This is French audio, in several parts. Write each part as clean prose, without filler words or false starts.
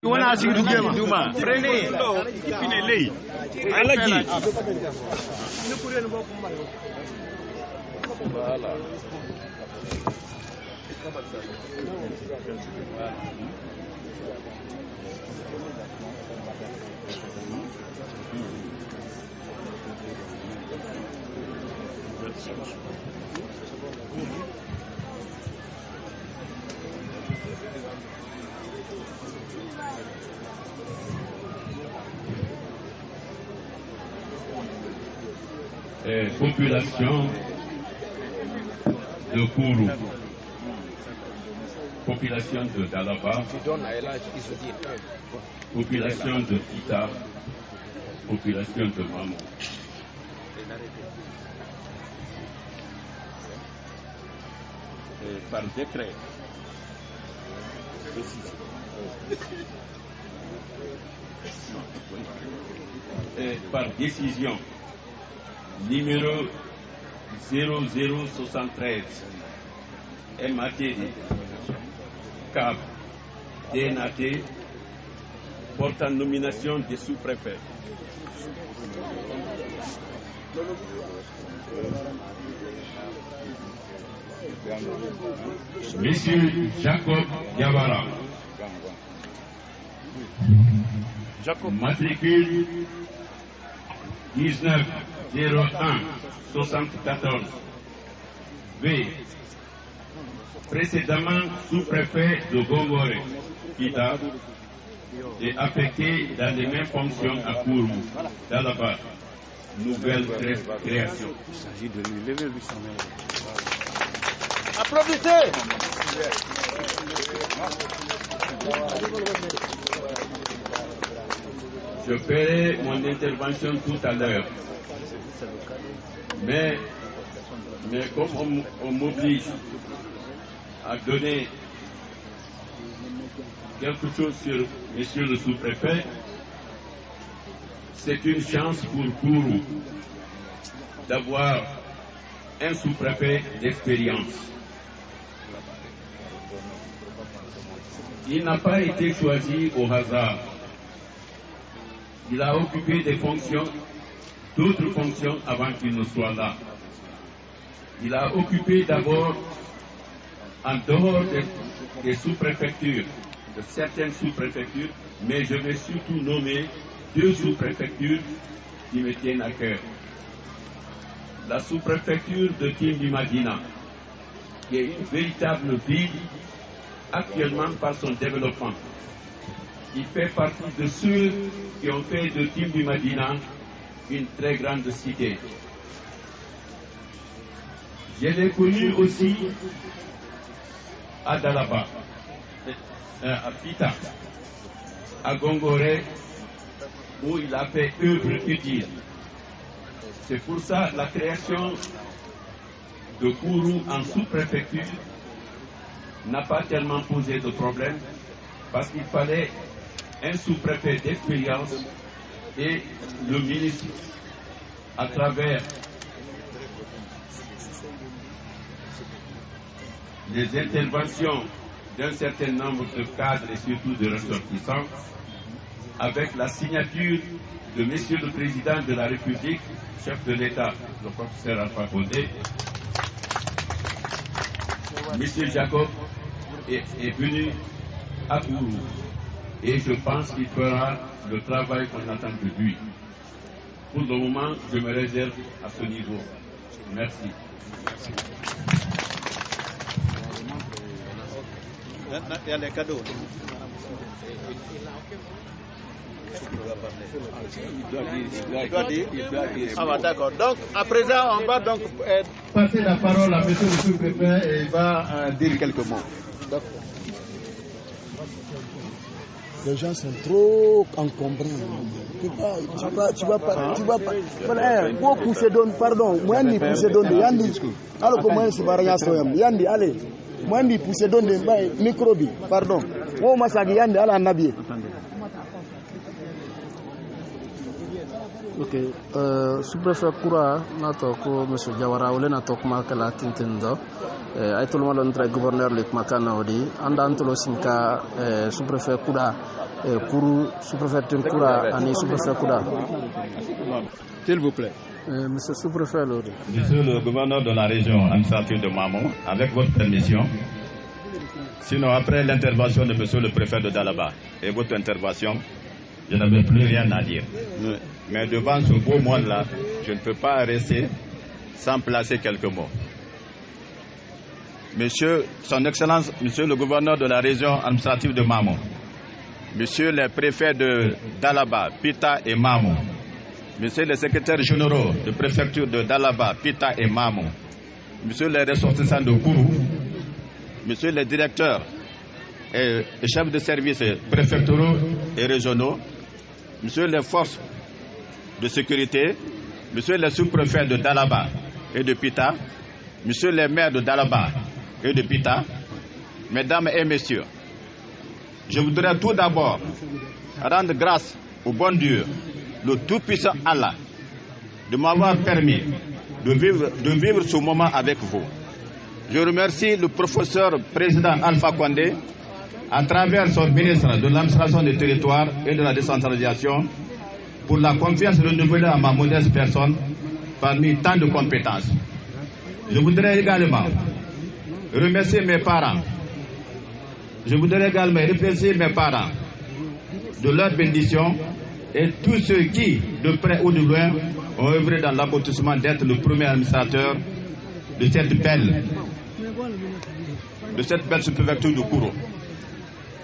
Wana asigi Duma. Prenez. Finez-les. Alagi. Voilà. Population de Kourou, population de Dalaba, population de Kita, population de Mamou. Par décret. Par décision numéro 0073 MATD CAB DNAT portant nomination des sous-préfets. Monsieur Jacob Diawara, matricule 1901-74 V, précédemment sous-préfet de Gongoré, Kita, et affecté dans les mêmes fonctions à Kourou, Dalaba, nouvelle création. Il s'agit de lui lever 800 000. Applaudissez. Je ferai mon intervention tout à l'heure. Mais comme on m'oblige à donner quelque chose sur monsieur le sous-préfet, c'est une chance pour Kourou d'avoir un sous-préfet d'expérience. Il n'a pas été choisi au hasard. Il a occupé d'autres fonctions avant qu'il ne soit là. Il a occupé d'abord, en dehors des sous-préfectures, de certaines sous-préfectures, mais je vais surtout nommer 2 sous-préfectures qui me tiennent à cœur. La sous-préfecture de Tindimadina, qui est une véritable ville actuellement par son développement. Il fait partie de ceux qui ont fait de Tindimadina une très grande cité. Je l'ai connu aussi à Dalaba, à Pita, à Gongoré, où il a fait œuvre utile. C'est pour ça la création de Kourou en sous-préfecture n'a pas tellement posé de problème, parce qu'il fallait un sous-préfet d'expérience et le ministre, à travers les interventions d'un certain nombre de cadres et surtout de ressortissants, avec la signature de Monsieur le Président de la République, chef de l'État, le professeur Alpha Condé, Monsieur Jacob est venu à Kourou et je pense qu'il fera le travail qu'on attend de lui. Pour le moment, je me réserve à ce niveau. Merci. Il y a les cadeaux. Il doit dire. Ah bah d'accord. Donc à présent, on va donc passer la parole à monsieur le sous-préfet et il va dire quelques mots. Les gens sont trop encombrés. Tu vas pas. Voilà, moi pousser donne, pardon. Moi ni pousser donne, yandi. Alors comment c'est pas rien soyam. Yandi, allez. Moi ni pousser donne, microbi, pardon. Moi masagi yandi ala nabi. Ok, sous-préfet Koura nato ko monsieur Diawara wala nato kuma kala tintindo ay tolo malon tra gouverneur lik makana odi anda antolo sinka sous-préfet Koura Kourou sous-préfecture Koura ani sous-préfet Kouda. S'il vous plaît. Monsieur sous-préfet Lodi. Monsieur le gouverneur de la région administrative de Mamon, avec votre permission, sinon après l'intervention de monsieur le préfet de Dalaba et votre intervention, je n'avais plus rien à dire. Oui. Mais devant ce beau monde-là, je ne peux pas rester sans placer quelques mots. Monsieur, son Excellence, monsieur le gouverneur de la région administrative de Mamon, monsieur le préfet de Dalaba, Pita et Mamon, monsieur le secrétaire généraux de préfecture de Dalaba, Pita et Mamon, monsieur le ressortissant de Kourou, monsieur le directeur et chef de service préfectoraux et régionaux, monsieur les forces de sécurité, monsieur le sous-préfet de Dalaba et de Pita, monsieur le maire de Dalaba et de Pita, mesdames et messieurs, je voudrais tout d'abord rendre grâce au bon Dieu, le Tout-Puissant Allah, de m'avoir permis de vivre ce moment avec vous. Je remercie le professeur président Alpha Condé, à travers son ministre de l'administration des territoires et de la décentralisation, pour la confiance renouvelée à ma modeste personne parmi tant de compétences. Je voudrais également remercier mes parents. Je voudrais également remercier mes parents de leur bénédiction et tous ceux qui, de près ou de loin, ont œuvré dans l'aboutissement d'être le premier administrateur de cette belle sous-préfecture de Kourou,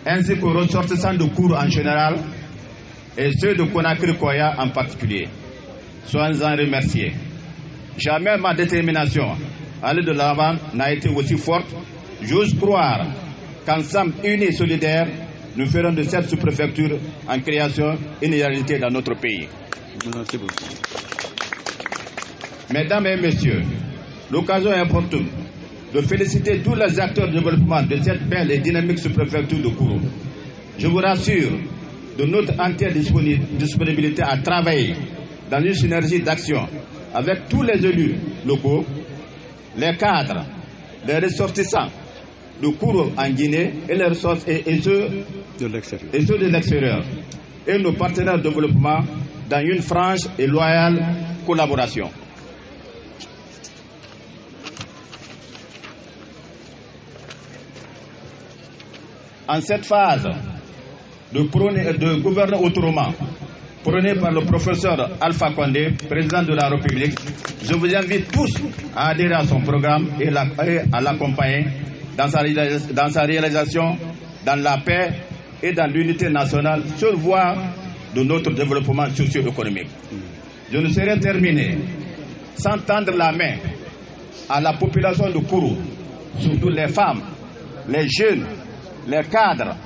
ainsi qu'aux ressortissants de Kourou en général et ceux de Conakry-Koya en particulier. Soyez-en remerciés. Jamais ma détermination à aller de l'avant n'a été aussi forte. J'ose croire qu'ensemble, unis et solidaires, nous ferons de cette sous-préfecture en création une réalité dans notre pays. Merci beaucoup. Mesdames et messieurs, l'occasion est opportune de féliciter tous les acteurs de développement de cette belle et dynamique sous-préfecture de Kourou. Je vous rassure de notre entière disponibilité à travailler dans une synergie d'action avec tous les élus locaux, les cadres, les ressortissants de Kourou en Guinée et ceux de l'extérieur et nos partenaires de développement dans une franche et loyale collaboration. En cette phase de gouvernement autrement, prônée par le professeur Alpha Condé, président de la République, je vous invite tous à adhérer à son programme et à l'accompagner dans sa réalisation, dans la paix et dans l'unité nationale, seule voie de notre développement socio-économique. Je ne serai terminé sans tendre la main à la population de Kourou, surtout les femmes, les jeunes, les cadres,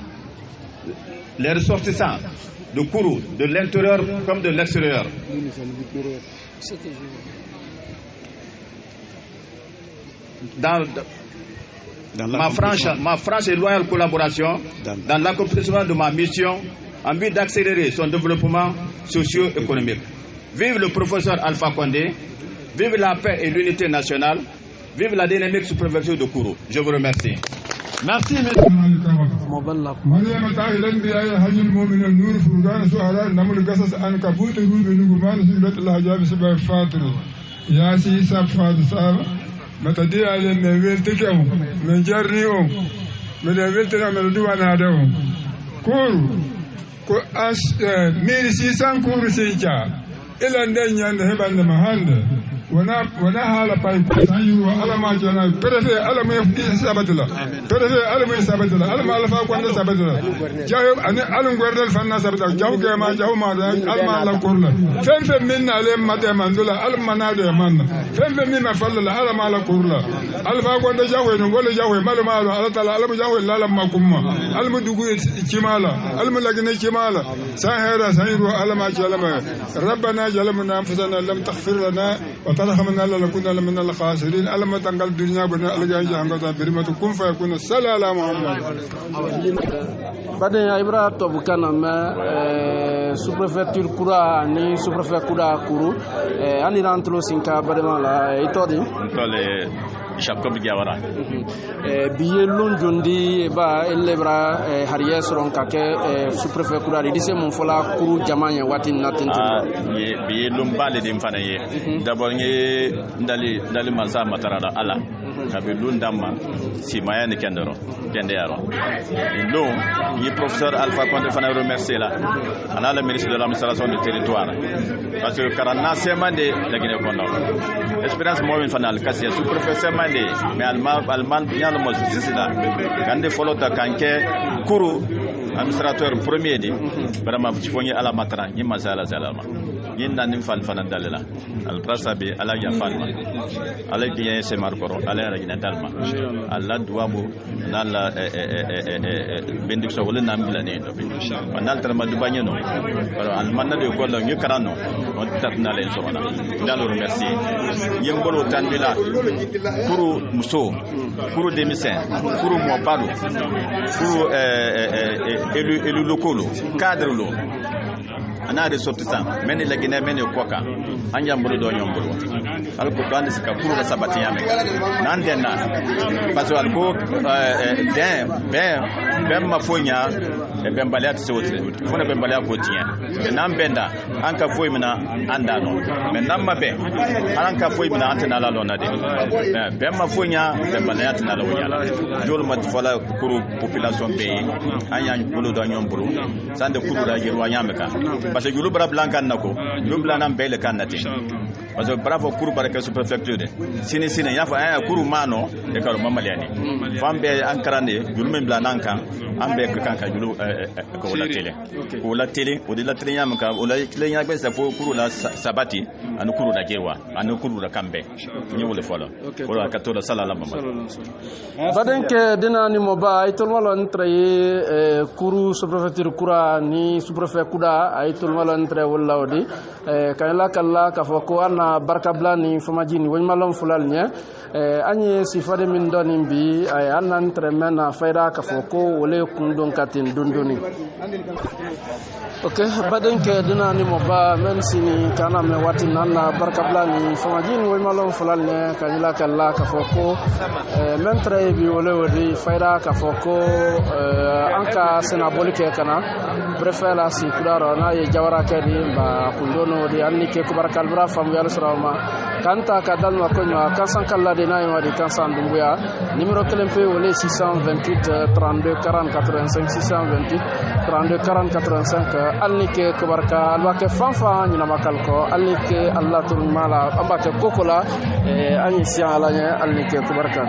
les ressortissants de Kourou, de l'intérieur comme de l'extérieur. Dans ma franche et loyale collaboration dans l'accomplissement de ma mission en vue d'accélérer son développement socio-économique. Vive le professeur Alpha Condé, vive la paix et l'unité nationale, vive la dynamique sous-préfecture de Kourou. Je vous remercie. Merci, monsieur. Mariama tahilan bi ay hajul mu'min an-nur furgan su'ala namul gasas an kabut rubi nuguman sibat al-hajab sabab fatir ya si sab fatir sab mata di ale me welte kam me jarni o me de welte na me duwana dawo ko as 1600 kuru sincha ila ndanya ne hebande mahande wana hala pai sanyu ala ma jana prefe ala ma sabatula prefe ala ma sabatula ala ma alfa kwanda sabatula jaw ani ala ngordal fanna sabatula jaw ke ma jaw ma ala ma la kurla fen fen min ale ma de mandula ala ma na de man fen fen min ma falla ala ma la kurla alfa kwanda jaw no wala jaw mal ma ala tala ala ma jaw la ma kumma ala ma dugu chimala ala ma lagna chimala sahira sanyu ala ma jalama rabbana jalamna anfusana lam taghfir lana ترحمنا لكنا من الخاسرين ألم تنقل الدنيا بنا ألقى جهنم برمة كن فيكون الصلاة على محمد بعدين إبراهيم توبكنا ما sous-préfecture Koura ni sous-préfet Koura Kourou ani rantlo sinka badema la itodi ntole Jacob Diawara biye lon jondi ba elebra hariye soron kake sous-préfet kurari dise mon fola kuru jamanya watin natin ye biye lon bale dem fana ye d'abord ngi ndali marsa matarada ala kabe lon damma si maya ne kendoro kende yaro lo yi professeur Alpha Condé fana remercier la ana le ministre de l'administration du territoire parce que karana semande la Guinée Conakry expérience mo fana al kasi sous-préfet semande mais alman bien le mo sisida kande folota kanke kuru administrateur premier di vraiment ci fogni ala matara ni masala zalama yin nan fan fana dalila al prasabi ala ya fan ala giye se markoro ala ragina dalma alla duwabu nalla bendik so wala nambila ne do manal tarma du bagneno alors al manna de ko la ñu karano on tatna len so wala dalo merci yembolo tanbila kuru muso kuru demisen kuru mo padu kuru élu locaux cadre lo ana de sortisan men la Guinée men koka anja mbolo do nyombolo alko bande sika kuru da sabati yame nan denna parce que alko ben mafonya e ben baliat sotre fona ben baliat ko tien nan benda anka foy mina anda no men nan mabe anka foy mina antena la lona de ben mafonya ben baliat na la wonyala jol mat fola kuru population be anya mbolo do nyombolo sande kuru da jirwa nyame ka parce que yulu bra blancan nako yulu blanan bele kanate parce que bravo kuru baraka sous préfecture de sini ya fa kuru mano e karo mamaliani fambe ankarande yulu men blanan kan ambe kanka yulu ko la télé o de la télé nyam ka o la télé nyam be sa fo kuru la sabati anu kuru da gerwa anu kuru da kambe ni wole fola ko la katola salala mama baden ke dina ni moba ay tol wala entre kuru sous préfecture kura ni sous préfet kuda ay tol wala entre wala wodi kayla kala ka fo ko ana barka blani famajini won malom fulal nya anye sifade min doni bi ay anna entre mena fayda ka fo ko wole kundon katin dundoni okay baden ke dina ni moba men sini kana me wati nanna barka blani famajini won malom fulal nya kayla kala ka fo ko men tre bi wole wodi fayda ka fo ko anka sena bolike kana préfet la si kudaro na ye jawara kedi ba kundono di anni ke ko barkal bra fam yalla salama kanta ka dalma ko ma kansan kala de nay wadi kansan dumbuya numéro clempe wole 628 32 40 85 628 32 40 85 alni ke ko barka alwa ke fanfa ni na makal ko alni ke allah tul mala amba ke kokola ani sia ala nya alni ke ko barka